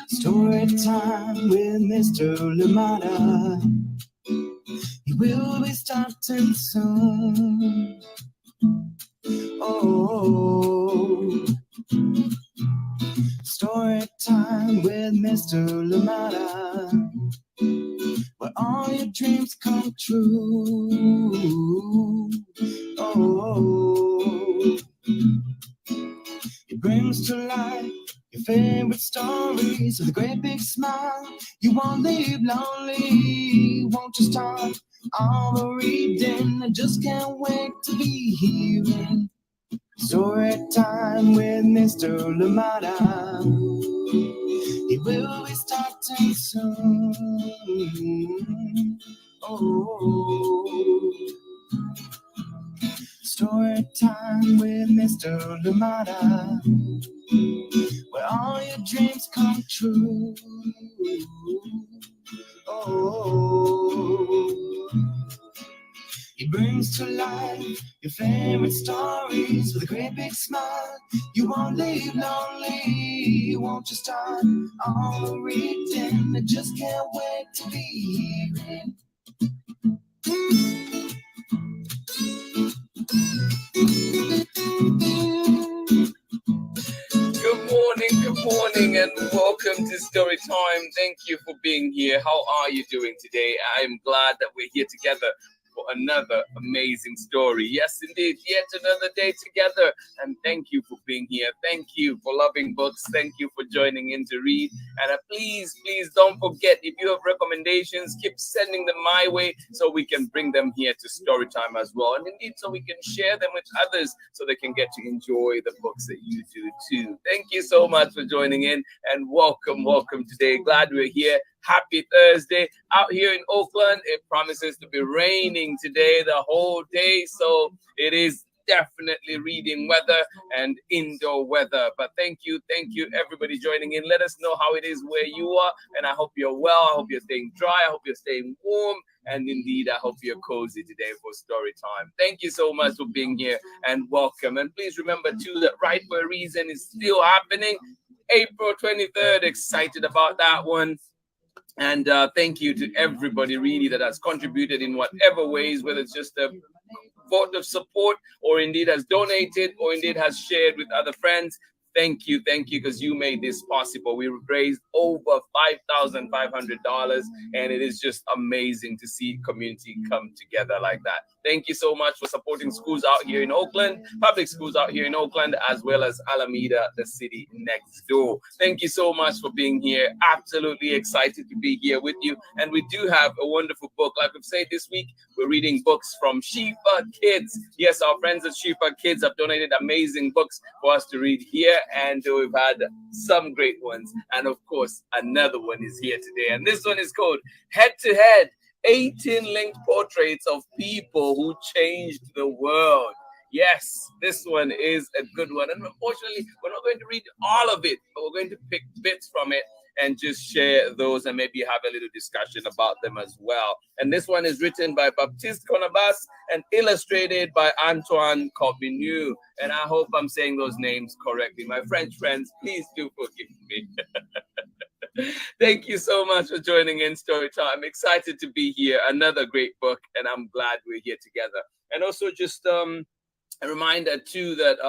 Story time with Mr. Lamada. He will be starting soon. Oh, story time with Mr. Lamada, where all your dreams come true. Oh, he brings to life your favorite stories with a great big smile. You won't leave lonely. Won't you start all the reading? I just can't wait to be hearing story time with Mr. Lamada. He will be starting soon. Oh, story time with Mr. Lamada, where all your dreams come true. Oh, he brings to life your favorite stories with a great big smile. You won't leave lonely. Won't you start all reading? I just can't wait to be hearing. Good morning, and welcome to Story Time. Thank you for being here. How are you doing today? I'm glad that we're here together for another amazing story. Yes, indeed, yet another day together. And thank you for being here. Thank you for loving books. Thank you for joining in to read. And please don't forget, if you have recommendations, keep sending them my way so we can bring them here to Storytime as well. And indeed, so we can share them with others so they can get to enjoy the books that you do too. Thank you so much for joining in, and welcome today. Glad we're here. Happy Thursday. Out here in Oakland, it promises to be raining today the whole day. So it is definitely reading weather and indoor weather. But thank you everybody joining in. Let us know how it is where you are, and I hope you're well. I hope you're staying dry. I hope you're staying warm, and indeed I hope you're cozy today for story time. Thank you so much for being here, and welcome. And please remember too that Right for a Reason is still happening April 23rd. Excited about that one. And thank you to everybody really that has contributed in whatever ways, whether it's just a vote of support, or indeed has donated, or indeed has shared with other friends. Thank you, because you made this possible. We raised over $5,500, and it is just amazing to see community come together like that. Thank you so much for supporting schools out here in Oakland, public schools out here in Oakland, as well as Alameda, the city next door. Thank you so much for being here. Absolutely excited to be here with you. And we do have a wonderful book. Like we've said this week, we're reading books from SCHIFFER Kids. Yes, our friends at SCHIFFER Kids have donated amazing books for us to read here, and we've had some great ones. And of course, another one is here today. And this one is called Head to Head, 18 linked portraits of people who changed the world. Yes, this one is a good one. And unfortunately, we're not going to read all of it, but we're going to pick bits from it and just share those and maybe have a little discussion about them as well. And this one is written by Baptiste CORNABAS and illustrated by ANTOINE CORBINEAU. And I hope I'm saying those names correctly. My French friends, please do forgive me. Thank you so much for joining in Storytime. I'm excited to be here. Another great book, and I'm glad we're here together. And also just a reminder too that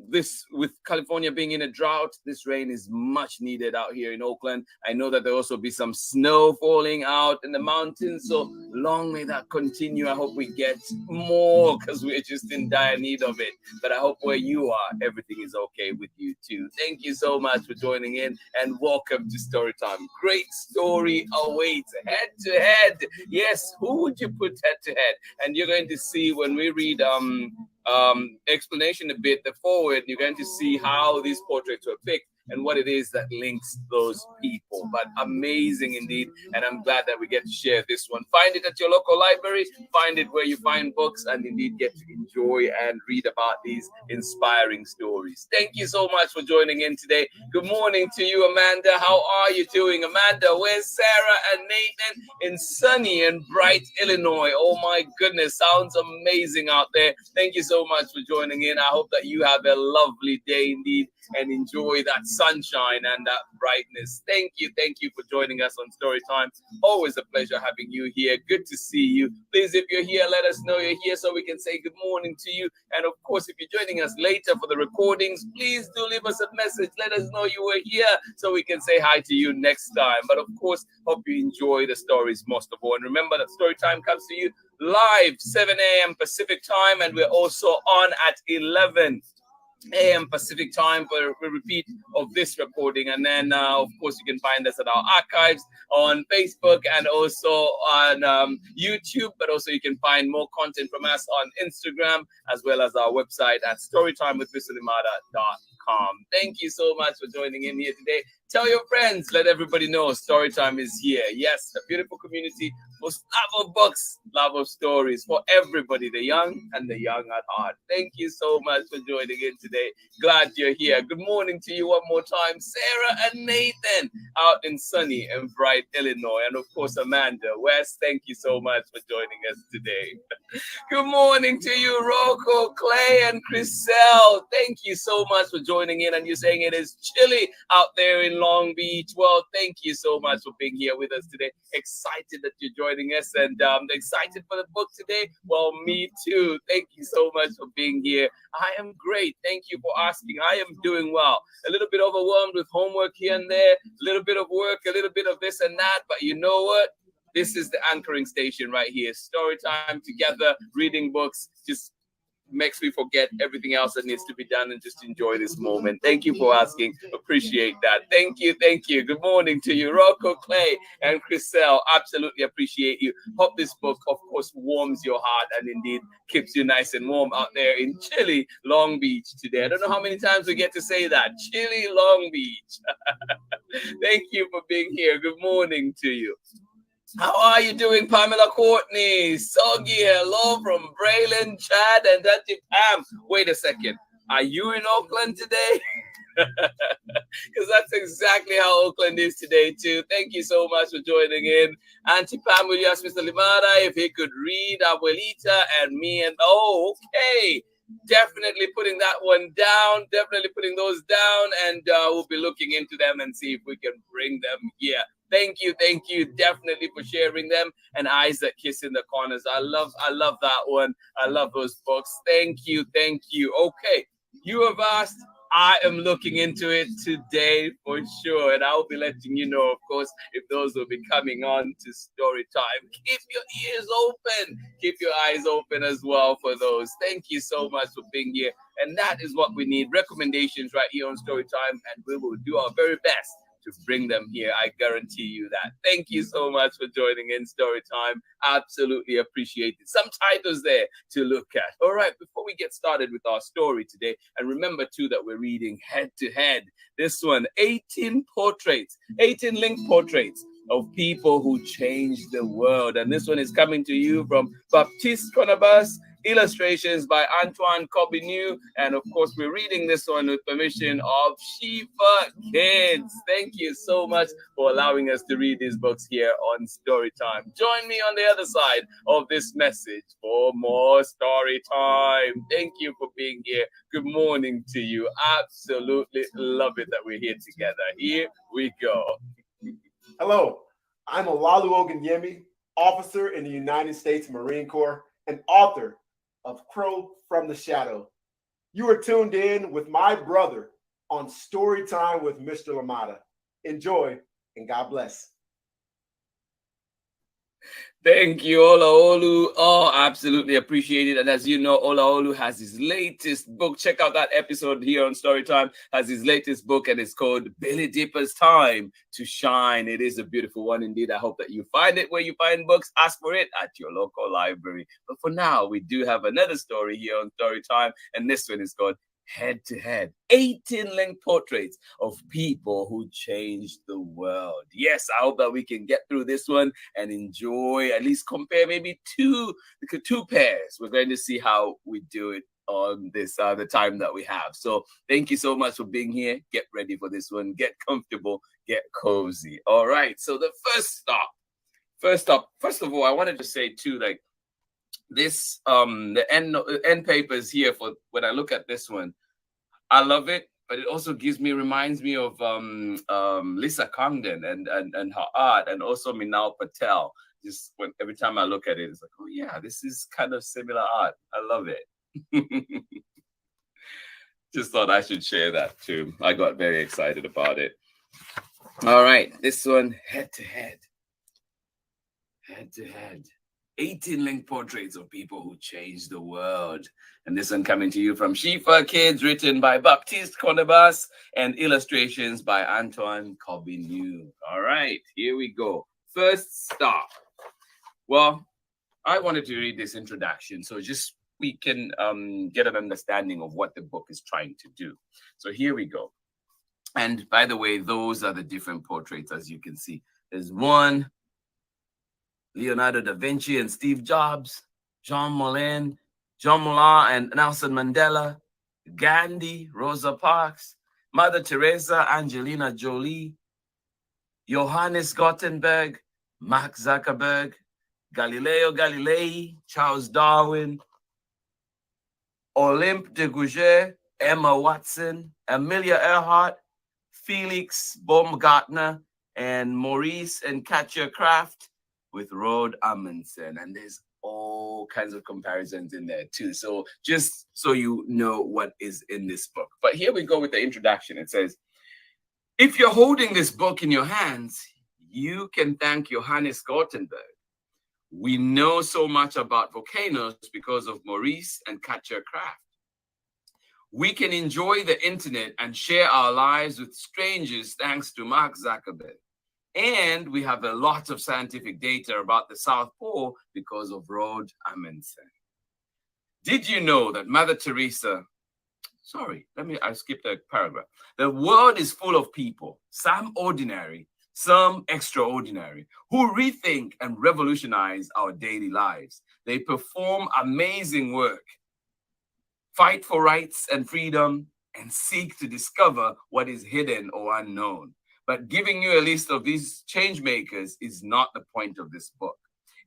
this, with California being in a drought, this rain is much needed out here in Oakland. I know that there'll also be some snow falling out in the mountains, so long may that continue. I hope we get more, because we're just in dire need of it. But I hope where you are, everything is okay with you too. Thank you so much for joining in, and welcome to Storytime. Great story awaits. Head to Head. Yes, who would you put head to head? And you're going to see when we read explanation a bit, the forward, you're going to see how these portraits were picked. and what it is that links those people. But amazing indeed, and I'm glad that we get to share this one. Find it at your local library, find it where you find books, and indeed get to enjoy and read about these inspiring stories. Thank you so much for joining in today. Good morning to you, Amanda. How are you doing? Amanda, where's Sarah and Nathan in sunny and bright Illinois? Oh my goodness, sounds amazing out there. Thank you so much for joining in. I hope that you have a lovely day indeed and enjoy that sunshine and that brightness. Thank you for joining us on Storytime. Always a pleasure having you here. Good to see you. Please, if you're here, let us know you're here so we can say good morning to you. And of course, if you're joining us later for the recordings, please do leave us a message. Let us know you were here so we can say hi to you next time. But of course, hope you enjoy the stories most of all. And remember that Storytime comes to you live 7 a.m. Pacific time, and we're also on at 11 a.m. Pacific time for a repeat of this recording. And then of course you can find us at our archives on Facebook and also on YouTube, but also you can find more content from us on Instagram as well as our website at storytimewithmrlimada.com. Thank you so much for joining in here today. Tell your friends, let everybody know Storytime is here. Yes, a beautiful community for love of books, love of stories for everybody, the young and the young at heart. Thank you so much for joining in today. Glad you're here. Good morning to you one more time, Sarah and Nathan out in sunny and bright Illinois. And of course, Amanda, Wes, thank you so much for joining us today. Good morning to you, Rocco, Clay, and Chriselle. Thank you so much for joining in. And you're saying it is chilly out there in Long Beach. Well, thank you so much for being here with us today. Excited that you're joining us and excited for the book today. Well, me too. Thank you so much for being here. I am great. Thank you for asking. I am doing well. A little bit overwhelmed with homework here and there, a little bit of work, a little bit of this and that. But you know what? This is the anchoring station right here. Story time together, reading books, just makes me forget everything else that needs to be done and just enjoy this moment. Thank you for asking. Appreciate that. Thank you. Thank you. Good morning to you, Rocco, Clay, and Chriselle. Absolutely appreciate you. Hope this book, of course, warms your heart and indeed keeps you nice and warm out there in chilly Long Beach today. I don't know how many times we get to say that. Chilly Long Beach. Thank you for being here. Good morning to you. How are you doing, Pamela Courtney? Soggy, hello from Braylon, Chad, and Auntie Pam. Wait a second. Are you in Oakland today? Because that's exactly how Oakland is today, too. Thank you so much for joining in. Auntie Pam, will you ask Mr. Limada if he could read Abuelita and me? And oh, okay. Definitely putting that one down. Definitely putting those down. And we'll be looking into them and see if we can bring them here. Thank you definitely for sharing them. And Eyes That Kiss in the Corners. I love that one. I love those books. Thank you. Okay, you have asked. I am looking into it today for sure. And I'll be letting you know, of course, if those will be coming on to story time. Keep your ears open. Keep your eyes open as well for those. Thank you so much for being here. And that is what we need. Recommendations right here on story time. And we will do our very best to bring them here. I guarantee you that. Thank you so much for joining in Storytime. Absolutely appreciate it. Some titles there to look at. All right, before we get started with our story today, and remember too that we're reading Head to Head. This one, 18 linked portraits of people who changed the world. And this one is coming to you from Baptiste CORNABAS, illustrations by ANTOINE CORBINEAU, and of course we're reading this one with permission of SCHIFFER Kids. Thank you so much for allowing us to read these books here on Storytime. Join me on the other side of this message for more Storytime. Thank you for being here. Good morning to you. Absolutely love it that we're here together. Here we go. Hello, I'm Olalu Ogunyemi, officer in the United States Marine Corps and author of Crow from the Shadow. You are tuned in with my brother on Storytime with Mr. Limada. Enjoy and God bless. Thank you, Olaolu. Oh, absolutely appreciate it. And as you know, Olaolu has his latest book. Check out that episode here on Storytime. Has his latest book, and it's called Billy Dipper's Time to Shine. It is a beautiful one indeed. I hope that you find it where you find books. Ask for it at your local library. But for now, we do have another story here on Storytime, and this one is called Head to Head, 18 link portraits of people who changed the world. Yes, I hope that we can get through this one and enjoy, at least compare maybe two pairs. We're going to see how we do it on this the time that we have. So thank you so much for being here. Get ready for this one. Get comfortable. Get cozy. All right. So the first of all, I wanted to say too, like this the end papers here, for when I look at this one, I love it, but it also reminds me of Lisa Congdon and her art, and also Minal Patel. Just every time I look at it, it's like, oh yeah, this is kind of similar art. I love it. Just thought I should share that too. I got very excited about it. All right, this one, Head to Head. Head to Head. 18 link portraits of people who changed the world. And this one coming to you from SCHIFFER Kids, written by Baptiste CORNABAS, and illustrations by ANTOINE CORBINEAU. All right, here we go. First stop. Well, I wanted to read this introduction so just we can get an understanding of what the book is trying to do. So here we go. And by the way, those are the different portraits, as you can see. There's one, Leonardo da Vinci and Steve Jobs, Jean Moulin and Nelson Mandela, Gandhi, Rosa Parks, Mother Teresa, Angelina Jolie, Johannes Gutenberg, Mark Zuckerberg, Galileo Galilei, Charles Darwin, Olympe de Gouges, Emma Watson, Amelia Earhart, Felix Baumgartner, and Maurice and Katja Kraft, with Roald Amundsen. And there's all kinds of comparisons in there too. So just so you know what is in this book. But here we go with the introduction. It says, if you're holding this book in your hands, you can thank Johannes Gutenberg. We know so much about volcanoes because of Maurice and Katja Kraft. We can enjoy the internet and share our lives with strangers thanks to Mark Zuckerberg. And we have a lot of scientific data about the South Pole because of Roald Amundsen. Did you know that Mother Teresa, I skipped a paragraph. The world is full of people, some ordinary, some extraordinary, who rethink and revolutionize our daily lives. They perform amazing work, fight for rights and freedom, and seek to discover what is hidden or unknown. But giving you a list of these change makers is not the point of this book.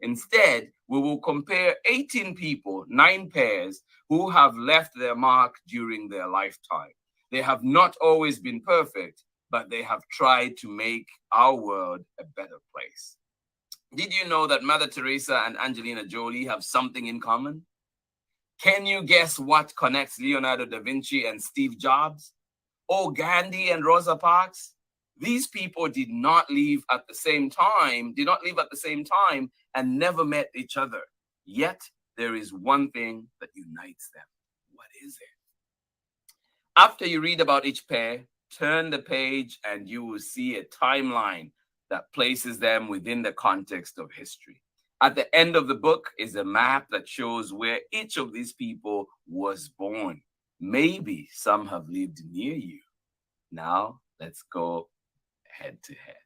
Instead, we will compare 18 people, 9 pairs, who have left their mark during their lifetime. They have not always been perfect, but they have tried to make our world a better place. Did you know that Mother Teresa and Angelina Jolie have something in common? Can you guess what connects Leonardo da Vinci and Steve Jobs? Or Gandhi and Rosa Parks? These people did not leave at the same time and never met each other. Yet there is one thing that unites them. What is it? After you read about each pair, turn the page and you will see a timeline that places them within the context of history. At the end of the book is a map that shows where each of these people was born. Maybe some have lived near you. Now let's go head to head.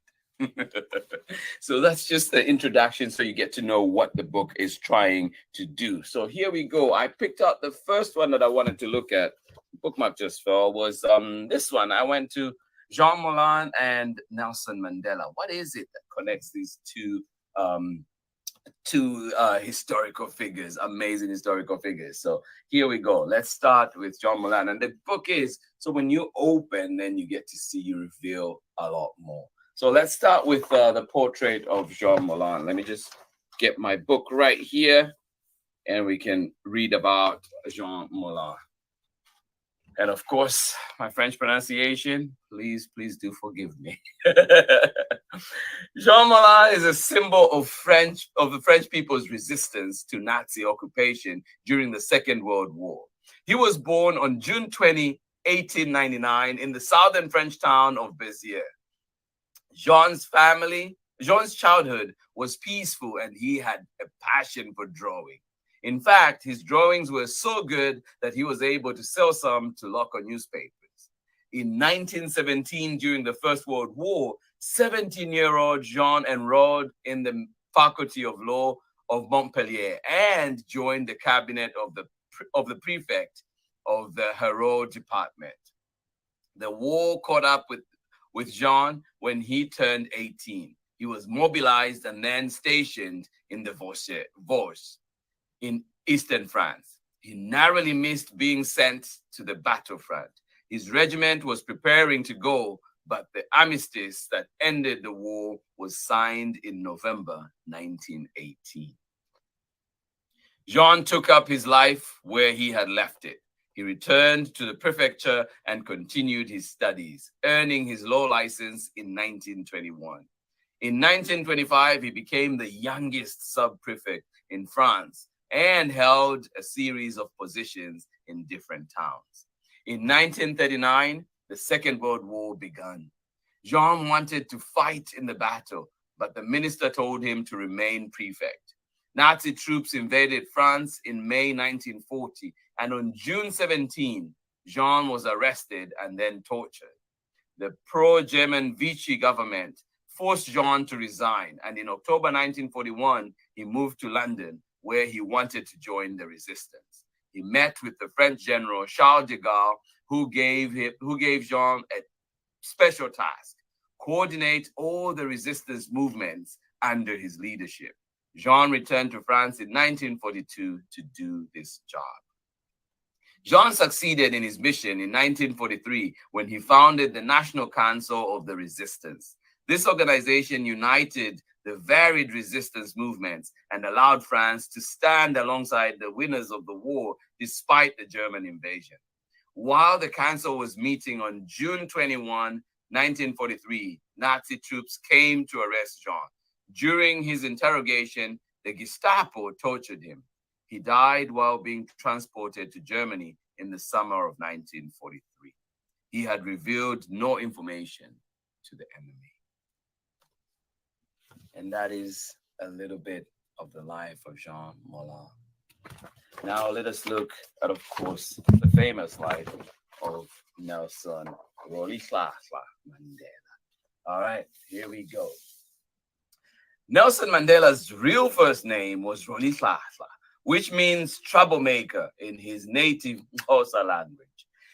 So that's just the introduction so you get to know what the book is trying to do. So here we go. I picked out the first one that I wanted to look at. Bookmark just fell, was this one. I went to Jean Moulin and Nelson Mandela. What is it that connects these two historical figures, amazing historical figures? So here we go. Let's start with Jean Moulin. And the book is, so when you open, then you get to see, you reveal a lot more. So let's start with the portrait of Jean Moulin. Let me just get my book right here and we can read about Jean Moulin. And of course, my French pronunciation, please do forgive me. Jean Moulin is a symbol of the French people's resistance to Nazi occupation during the Second World War. He was born on June 20, 1899 in the southern French town of Béziers. Jean's childhood was peaceful and he had a passion for drawing. In fact, his drawings were so good that he was able to sell some to local newspapers. In 1917, during the First World War, 17-year-old Jean enrolled in the Faculty of Law of Montpellier and joined the cabinet of the prefect of the Hérault department. The war caught up with Jean when he turned 18. He was mobilized and then stationed in the Vosges in eastern France. He narrowly missed being sent to the battlefront. His regiment was preparing to go, but the armistice that ended the war was signed in November 1918. Jean took up his life where he had left it. He returned to the prefecture and continued his studies, earning his law license in 1921. In 1925, he became the youngest sub-prefect in France and held a series of positions in different towns. In 1939, the Second World War began. Jean wanted to fight in the battle, but the minister told him to remain prefect. Nazi troops invaded France in May 1940, and on June 17, Jean was arrested and then tortured. The pro-German Vichy government forced Jean to resign, and in October 1941, he moved to London, where he wanted to join the resistance. He met with the French general Charles de Gaulle, who gave Jean a special task: coordinate all the resistance movements under his leadership. Jean returned to France in 1942 to do this job. Jean succeeded in his mission in 1943 when he founded the National Council of the Resistance. This organization united the varied resistance movements and allowed France to stand alongside the winners of the war despite the German invasion. While the council was meeting on June 21, 1943, Nazi troops came to arrest Jean. During his interrogation, the Gestapo tortured him. He died while being transported to Germany in the summer of 1943. He had revealed no information to the enemy. And that is a little bit of the life of Jean Moulin. Now let us look at, of course, the famous life of Nelson Rolihlahla Mandela. All right, here we go. Nelson Mandela's real first name was Rolihlahla, which means troublemaker in his native Xhosa language.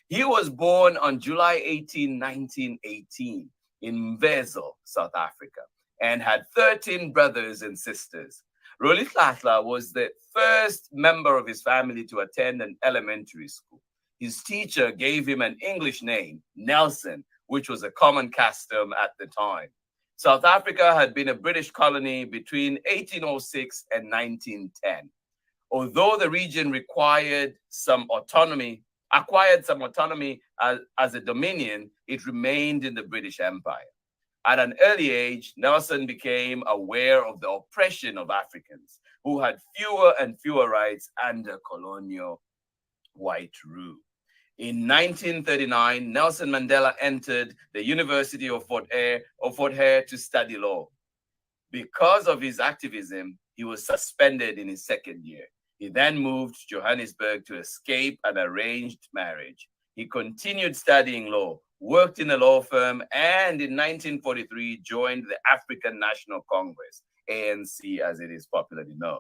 He was born on July 18, 1918 in Mvezo, South Africa, and had 13 brothers and sisters. Rolihlahla was the first member of his family to attend an elementary school. His teacher gave him an English name, Nelson, which was a common custom at the time. South Africa had been a British colony between 1806 and 1910. Although the region acquired some autonomy as a dominion, it remained in the British Empire. At an early age, Nelson became aware of the oppression of Africans, who had fewer and fewer rights under colonial white rule. In 1939, Nelson Mandela entered the University of Fort Hare to study law. Because of his activism, he was suspended in his second year. He then moved to Johannesburg to escape an arranged marriage. He continued studying law, worked in a law firm, and in 1943 joined the African National Congress, ANC as it is popularly known.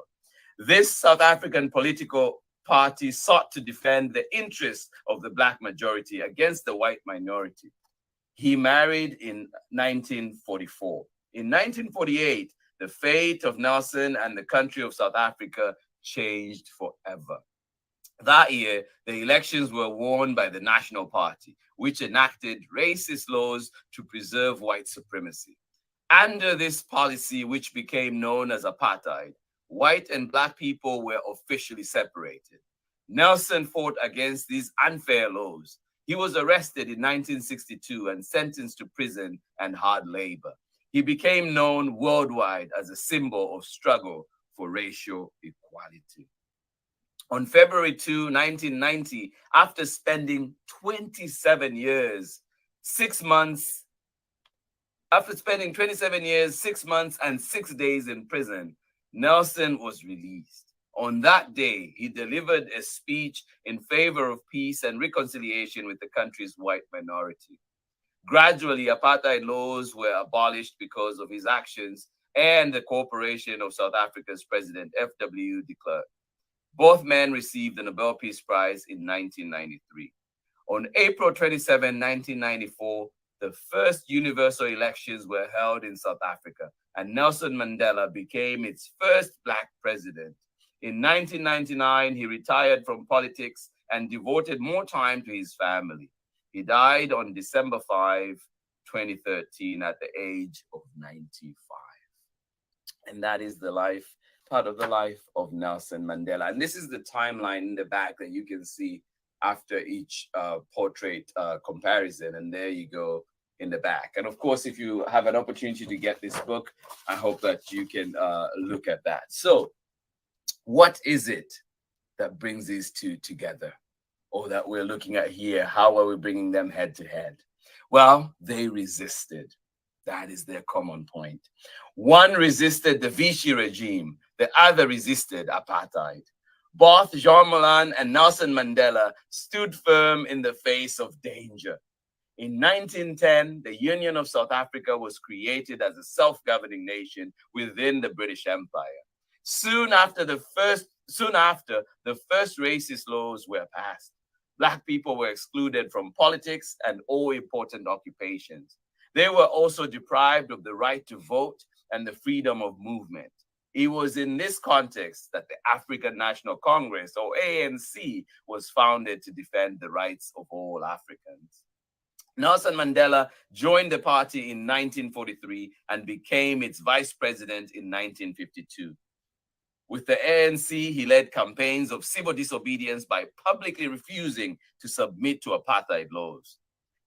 This South African political party sought to defend the interests of the Black majority against the white minority. He married in 1944. In 1948, the fate of Nelson and the country of South Africa changed forever. That year, the elections were won by the National Party, which enacted racist laws to preserve white supremacy. Under this policy, which became known as apartheid, white and Black people were officially separated. Nelson fought against these unfair laws. He was arrested in 1962 and sentenced to prison and hard labor. He became known worldwide as a symbol of struggle for racial equality. On February 2, 1990, after spending 27 years, 6 months, and 6 days in prison, Nelson was released. On that day, he delivered a speech in favor of peace and reconciliation with the country's white minority. Gradually, apartheid laws were abolished because of his actions and the cooperation of South Africa's President F.W. de Klerk. Both men received the Nobel Peace Prize in 1993. On April 27, 1994, the first universal elections were held in South Africa, and Nelson Mandela became its first Black president. In 1999, he retired from politics and devoted more time to his family. He died on December 5, 2013, at the age of 95. And that is the life, part of the life of Nelson Mandela. And this is the timeline in the back that you can see after each portrait comparison. And there you go in the back. And of course, if you have an opportunity to get this book, I hope that you can look at that. So what is it that brings these two together, or that we're looking at here? How are we bringing them head to head? Well, they resisted. That is their common point. One resisted the Vichy regime, the other resisted apartheid. Both Jean Moulin and Nelson Mandela stood firm in the face of danger. In 1910, the Union of South Africa was created as a self-governing nation within the British Empire. Soon after, the first racist laws were passed. Black people were excluded from politics and all important occupations. They were also deprived of the right to vote and the freedom of movement. It was in this context that the African National Congress, or ANC, was founded to defend the rights of all Africans. Nelson Mandela joined the party in 1943 and became its vice president in 1952. With the ANC, he led campaigns of civil disobedience by publicly refusing to submit to apartheid laws.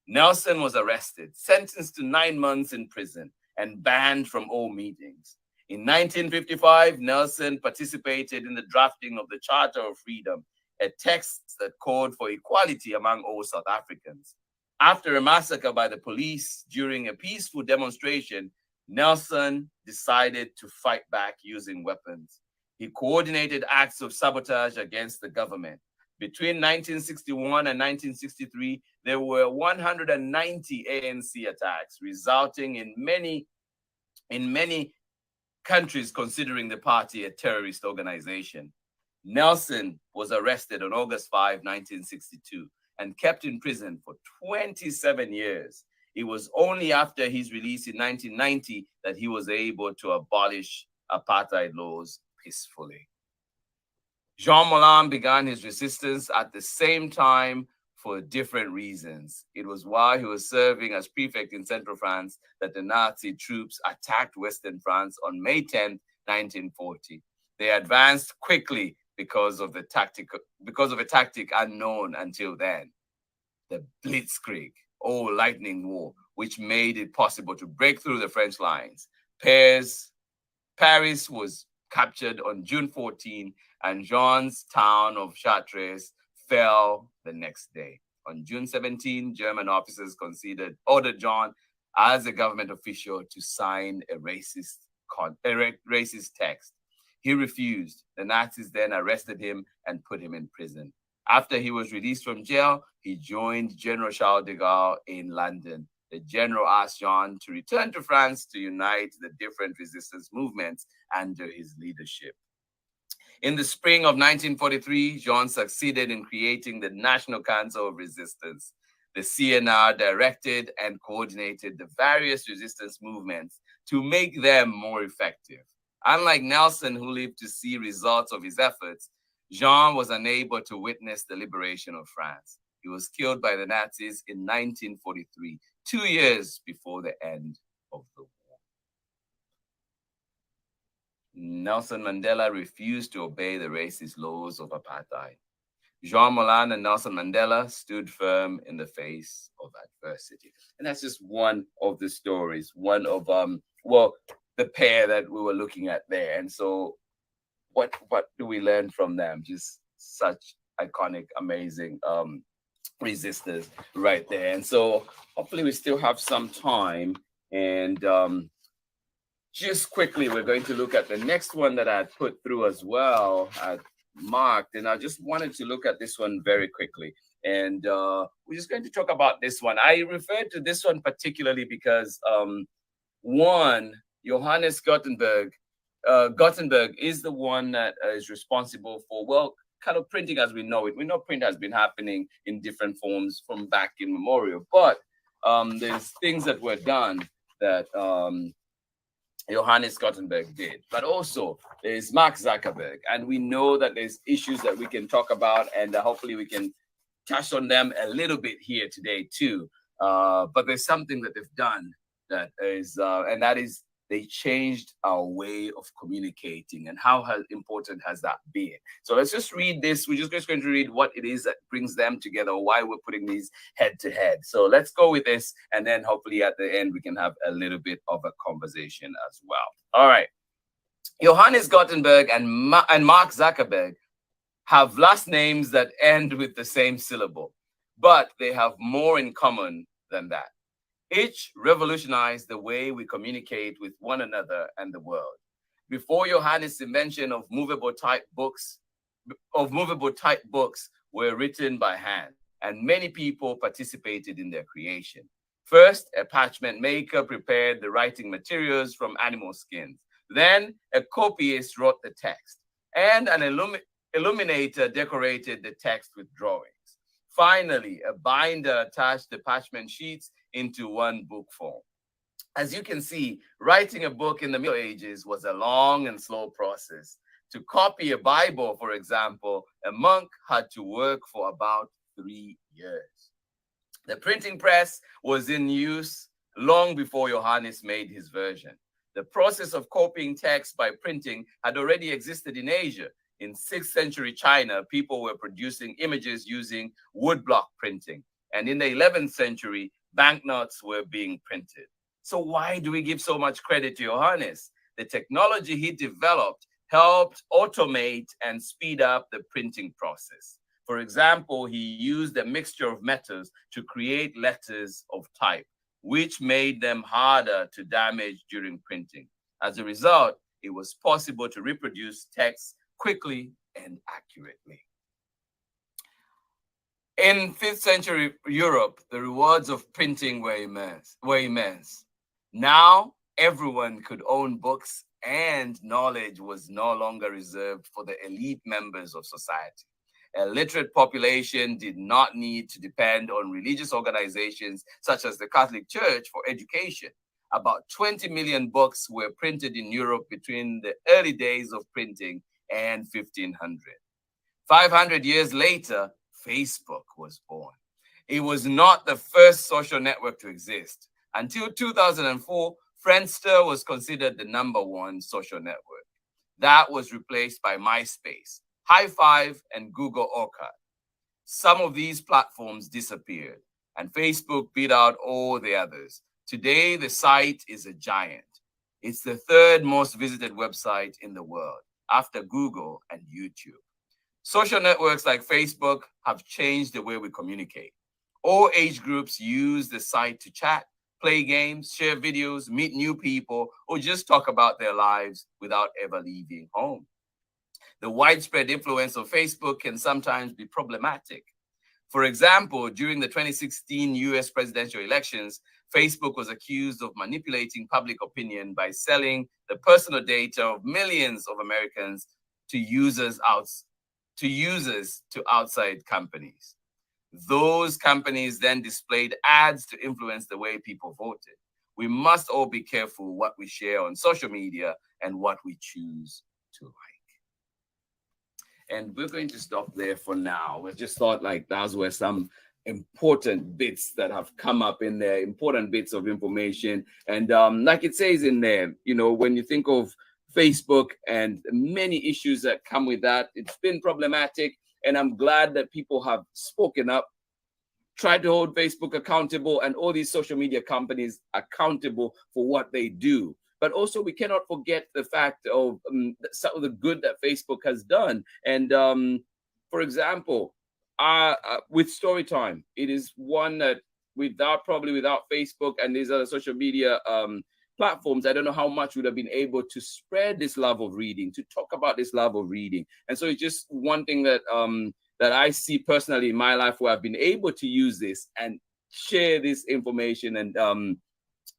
Nelson was arrested, sentenced to 9 months in prison, and banned from all meetings. In 1955, Nelson participated in the drafting of the Charter of Freedom, a text that called for equality among all South Africans. After a massacre by the police during a peaceful demonstration, Nelson decided to fight back using weapons. He coordinated acts of sabotage against the government. Between 1961 and 1963, there were 190 ANC attacks, resulting in many countries considering the party a terrorist organization. Nelson was arrested on August 5, 1962, and kept in prison for 27 years. It was only after his release in 1990 that he was able to abolish apartheid laws peacefully. Jean Moulin began his resistance at the same time for different reasons. It was while he was serving as prefect in Central France that the Nazi troops attacked Western France on May 10, 1940. They advanced quickly because of a tactic unknown until then, the Blitzkrieg, or Lightning War, which made it possible to break through the French lines. Paris was captured on June 14, and Jean's town of Chartres fell the next day. On June 17, German officers ordered Jean as a government official to sign a racist text. He refused. The Nazis then arrested him and put him in prison. After he was released from jail, he joined General Charles de Gaulle in London. The general asked Jean to return to France to unite the different resistance movements under his leadership. In the spring of 1943, Jean succeeded in creating the National Council of Resistance. The CNR directed and coordinated the various resistance movements to make them more effective. Unlike Nelson, who lived to see results of his efforts, Jean was unable to witness the liberation of France. He was killed by the Nazis in 1943, 2 years before the end of the war. Nelson Mandela refused to obey the racist laws of apartheid. Jean Moulin and Nelson Mandela stood firm in the face of adversity. And that's just one of the stories, one of, the pair that we were looking at there. And so what do we learn from them? Just such iconic, amazing resistors right there. And so hopefully we still have some time. And just quickly, we're going to look at the next one that I had put through as well. I marked, and I just wanted to look at this one very quickly. And we're just going to talk about this one. I referred to this one particularly because one, Johannes Gutenberg is the one that is responsible for, well, kind of printing as we know it. We know print has been happening in different forms from back in memorial, but there's things that were done that Johannes Gutenberg did. But also there's Mark Zuckerberg, and we know that there's issues that we can talk about, and hopefully we can touch on them a little bit here today too. But there's something that they've done that is, and that is they changed our way of communicating. And how important has that been? So let's just read this. We're just going to read what it is that brings them together, why we're putting these head to head. So let's go with this, and then hopefully at the end we can have a little bit of a conversation as well. All right. Johannes Gutenberg and Mark Zuckerberg have last names that end with the same syllable, but they have more in common than that. Each revolutionized the way we communicate with one another and the world. Before Johannes' invention of movable type books were written by hand, and many people participated in their creation. First, a parchment maker prepared the writing materials from animal skins. Then, a copyist wrote the text, and an illuminator decorated the text with drawings. Finally, a binder attached the parchment sheets into one book form. As you can see, writing a book in the Middle Ages was a long and slow process. To copy a Bible, for example, a monk had to work for about 3 years. The printing press was in use long before Johannes made his version. The process of copying text by printing had already existed in Asia. In 6th century China, people were producing images using woodblock printing. And in the 11th century, banknotes were being printed. So why do we give so much credit to Johannes? The technology he developed helped automate and speed up the printing process. For example, he used a mixture of metals to create letters of type, which made them harder to damage during printing. As a result, it was possible to reproduce text quickly and accurately. In 5th century Europe, the rewards of printing were immense. Now, everyone could own books, and knowledge was no longer reserved for the elite members of society. A literate population did not need to depend on religious organizations such as the Catholic Church for education. About 20 million books were printed in Europe between the early days of printing and 1500. 500 years later, Facebook was born. It was not the first social network to exist. Until 2004, Friendster was considered the #1 social network. That was replaced by MySpace, High5, and Google Orchid. Some of these platforms disappeared, and Facebook beat out all the others. Today, the site is a giant. It's the 3rd most visited website in the world, after Google and YouTube. Social networks like Facebook have changed the way we communicate. All age groups use the site to chat, play games, share videos, meet new people, or just talk about their lives without ever leaving home. The widespread influence of Facebook can sometimes be problematic. For example, during the 2016 US presidential elections, Facebook was accused of manipulating public opinion by selling the personal data of millions of Americans to users to outside companies. Those companies then displayed ads to influence the way people voted. We must all be careful what we share on social media and what we choose to like. And we're going to stop there for now. We just thought like those were some important bits that have come up in there, important bits of information. And like it says in there, you know, when you think of Facebook and many issues that come with that, it's been problematic. And I'm glad that people have spoken up, tried to hold Facebook accountable and all these social media companies accountable for what they do. But also, we cannot forget the fact of some of the good that Facebook has done. And for example, with Storytime, it is one that without Facebook and these other social media platforms, I don't know how much would have been able to spread this love of reading, to talk about this love of reading. And so it's just one thing that that I see personally in my life, where I've been able to use this and share this information, and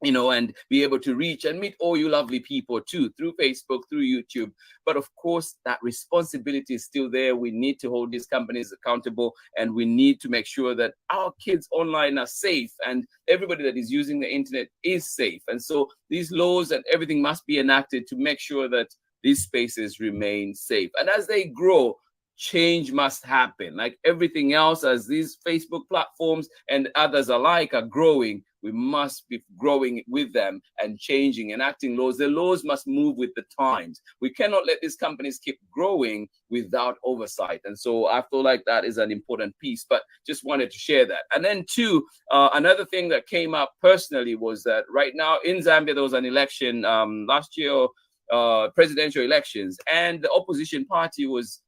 you know, and be able to reach and meet all you lovely people too, through Facebook, through YouTube. But of course, that responsibility is still there. We need to hold these companies accountable, and we need to make sure that our kids online are safe, and everybody that is using the internet is safe. And so these laws and everything must be enacted to make sure that these spaces remain safe. And as they grow, change must happen. Like everything else, as these Facebook platforms and others alike are growing, we must be growing with them and changing, enacting laws. The laws must move with the times. We cannot let these companies keep growing without oversight. And so I feel like that is an important piece, but just wanted to share that. And then two, another thing that came up personally was that right now in Zambia, there was an election last year, presidential elections, and the opposition party was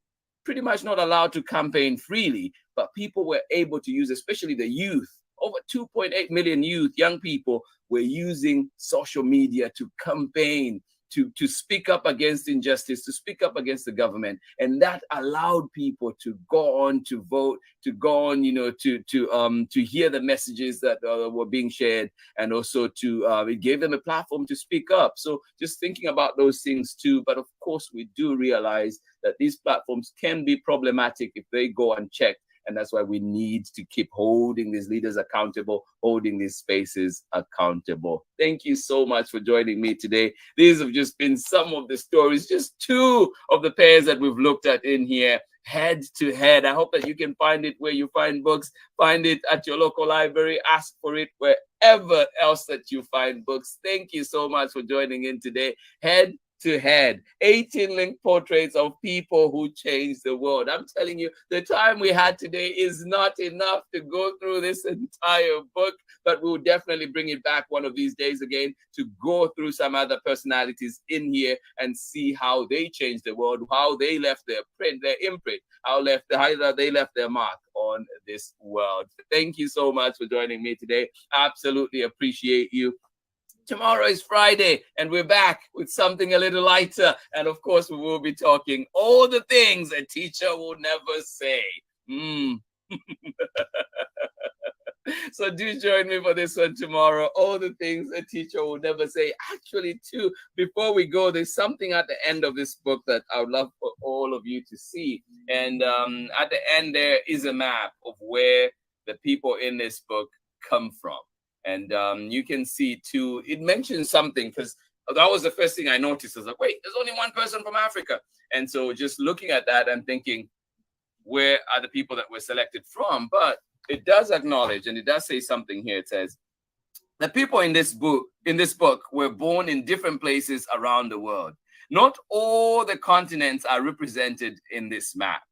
pretty much not allowed to campaign freely, but people were able to use, especially the youth. Over 2.8 million youth, young people, were using social media to campaign, to speak up against injustice, to speak up against the government. And that allowed people to go on to vote, to go on, you know, to hear the messages that were being shared, and also to it gave them a platform to speak up. So just thinking about those things too. But of course, we do realize that these platforms can be problematic if they go unchecked. And that's why we need to keep holding these leaders accountable, holding these spaces accountable. Thank you so much for joining me today. These have just been some of the stories, just two of the pairs that we've looked at in here, head to head. I hope that you can find it where you find books, find it at your local library, ask for it wherever else that you find books. Thank you so much for joining in today. Head to head, 18 link portraits of people who changed the world. I'm telling you, the time we had today is not enough to go through this entire book, but we'll definitely bring it back one of these days again to go through some other personalities in here and see how they changed the world, how they left their print, their imprint, how they left their mark on this world. Thank you so much for joining me today. Absolutely appreciate you. Tomorrow is Friday, and we're back with something a little lighter. And of course, we will be talking all the things a teacher will never say. So do join me for this one tomorrow. All the things a teacher will never say. Actually, too, before we go, there's something at the end of this book that I would love for all of you to see. And at the end, there is a map of where the people in this book come from. And you can see too, it mentions something, because that was the first thing I noticed. I was like, wait, there's only one person from Africa. And so just looking at that and thinking, where are the people that were selected from? But it does acknowledge, and it does say something here. It says, the people in this book were born in different places around the world. Not all the continents are represented in this map,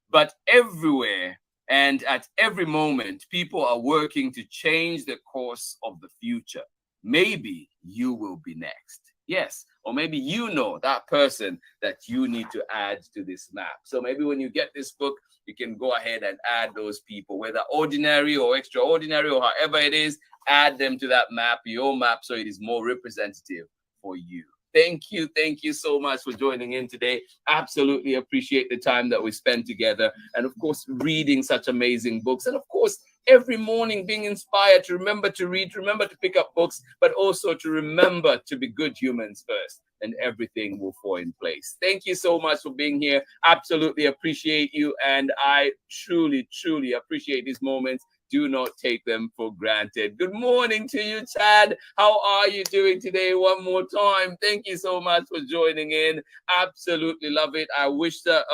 but everywhere and at every moment, people are working to change the course of the future. Maybe you will be next. Yes. Or maybe you know that person that you need to add to this map. So maybe when you get this book, you can go ahead and add those people, whether ordinary or extraordinary or however it is, add them to that map, your map, so it is more representative for you. Thank you so much for joining in today. Absolutely appreciate the time that we spent together, and of course reading such amazing books, and of course every morning being inspired to remember to read, remember to pick up books, but also to remember to be good humans first, and everything will fall in place. Thank you so much for being here. Absolutely appreciate you, and I truly appreciate these moments. Do not take them for granted. Good morning to you, Chad. How are you doing today? One more time, thank you so much for joining in. Absolutely love it. I wish that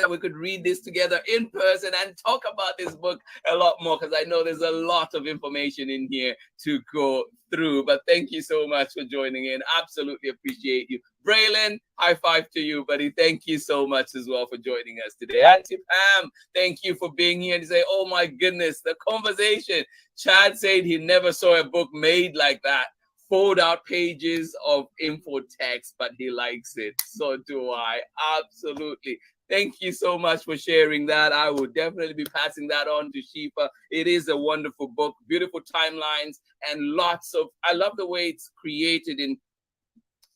we could read this together in person and talk about this book a lot more, because I know there's a lot of information in here to go through. But thank you so much for joining in. Absolutely appreciate you. Braylon, high five to you, buddy. Thank you so much as well for joining us today. Auntie Pam, thank you for being here. And say, oh my goodness, the conversation. Chad said he never saw a book made like that. Fold out pages of info text, but he likes it. So do I. Absolutely. Thank you so much for sharing that. I will definitely be passing that on to Shifa. It is a wonderful book, beautiful timelines, and lots of, I love the way it's created in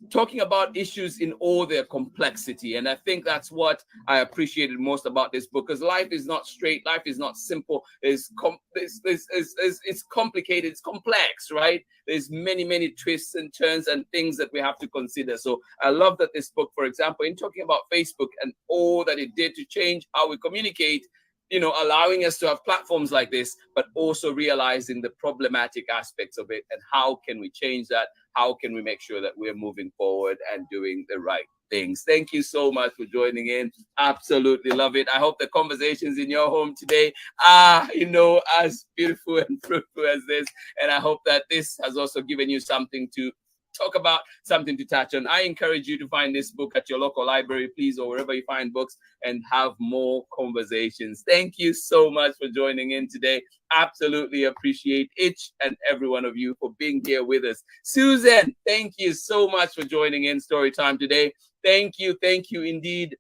talking about issues in all their complexity. And I think that's what I appreciated most about this book, because life is not straight, life is not simple, it's complicated, it's complex, right? There's many twists and turns and things that we have to consider. So I love that this book, for example, in talking about Facebook and all that it did to change how we communicate, you know, allowing us to have platforms like this, but also realizing the problematic aspects of it and how can we change that? How can we make sure that we're moving forward and doing the right things? Thank you so much for joining in. Absolutely love it. I hope the conversations in your home today are, you know, as beautiful and fruitful as this. And I hope that this has also given you something to talk about, something to touch on. I encourage you to find this book at your local library, please, or wherever you find books, and have more conversations. Thank you so much for joining in today. Absolutely appreciate each and every one of you for being here with us. Susan, thank you so much for joining in Story Time today. Thank you indeed.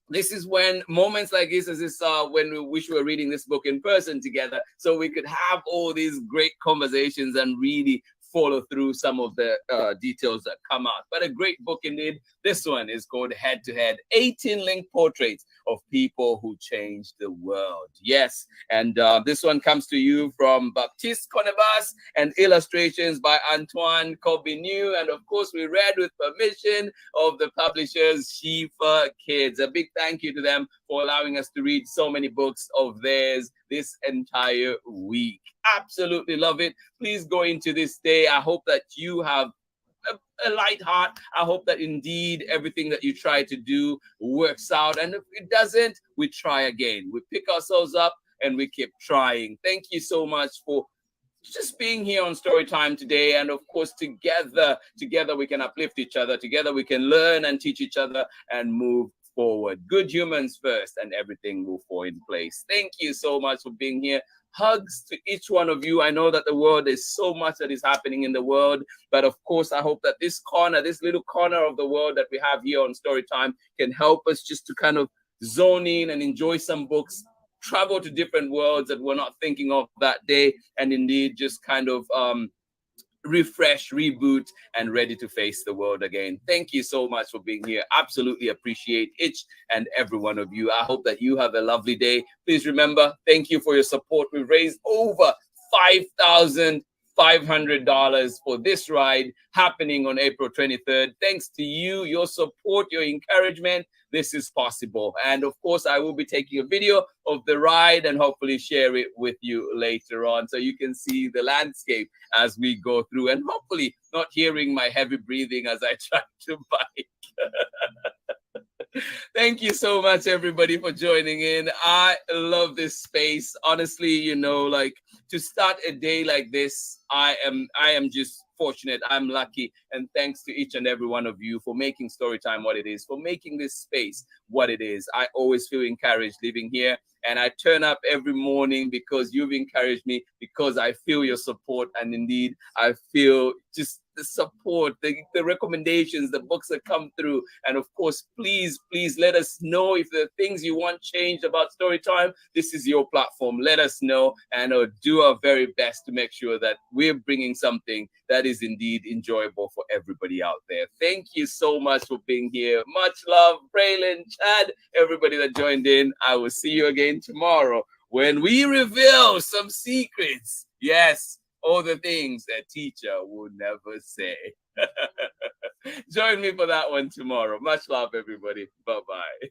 This is when moments like this, as this when we wish we were reading this book in person together, so we could have all these great conversations and really follow through some of the details that come out. But a great book indeed. This one is called Head to Head, 18 linked portraits of people who changed the world. Yes, and this one comes to you from Baptiste CORNABAS and illustrations by ANTOINE CORBINEAU. And of course, we read with permission of the publishers SCHIFFER Kids. A big thank you to them for allowing us to read so many books of theirs this entire week. Absolutely love it. Please go into this day. I hope that you have a light heart. I hope that indeed everything that you try to do works out. And if it doesn't, we try again. We pick ourselves up and we keep trying. Thank you so much for just being here on Storytime today. And of course, together we can uplift each other. Together we can learn and teach each other and move forward. Good humans first, and everything will fall in place. Thank you so much for being here. Hugs to each one of you. I know that the world is so much that is happening in the world, but of course, I hope that this corner, this little corner of the world that we have here on Storytime can help us just to kind of zone in and enjoy some books, travel to different worlds that we're not thinking of that day, and indeed just kind of refresh, reboot, and ready to face the world again. Thank you so much for being here. Absolutely appreciate each and every one of you. I hope that you have a lovely day. Please remember, thank you for your support. We've raised over $5,500 for this ride happening on April 23rd. Thanks to you, your support, your encouragement, this is possible. And of course, I will be taking a video of the ride and hopefully share it with you later on so you can see the landscape as we go through, and hopefully not hearing my heavy breathing as I try to bike. Thank you so much, everybody, for joining in. I love this space. Honestly, you know, like, to start a day like this, I am just fortunate. I'm lucky. And thanks to each and every one of you for making Storytime what it is, for making this space what it is. I always feel encouraged living here. And I turn up every morning because you've encouraged me, because I feel your support. And indeed, I feel just the support, the recommendations, the books that come through. And of course, please let us know if there are things you want changed about Storytime. This is your platform. Let us know, and do our very best to make sure that we're bringing something that is indeed enjoyable for everybody out there. Thank you so much for being here. Much love, Braylon, Chad, everybody that joined in. I will see you again tomorrow when we reveal some secrets. Yes, all the things a teacher would never say. Join me for that one tomorrow. Much love, everybody. Bye-bye.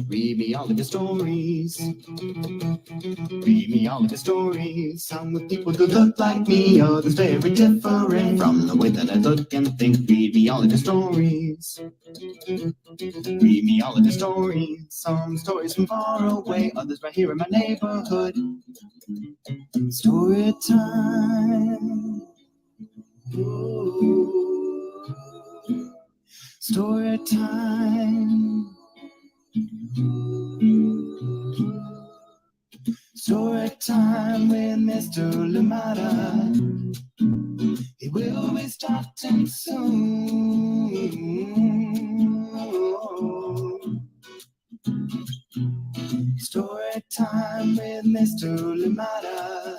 Read me all of your stories. Read me all of your stories. Some with people who look like me, others very different from the way that I look and think. Read me all of your stories. Read me all of your stories. Some stories from far away, others right here in my neighborhood. Story time. Ooh. Story time. Story time with Mr. Lumada. He We'll be starting soon. Story time with Mr. Limata,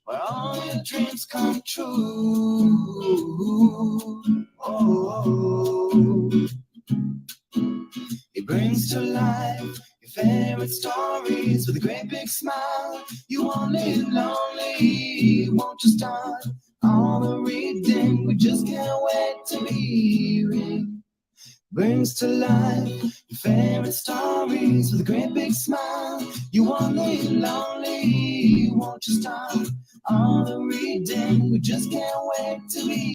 where all your dreams come true. Oh, he brings to life your favorite stories with a great big smile. You won't live lonely, won't you start all the reading? We just can't wait to be hearing. Brings to life your favorite stories with a great big smile. You won't live lonely, won't you start all the reading? We just can't wait to be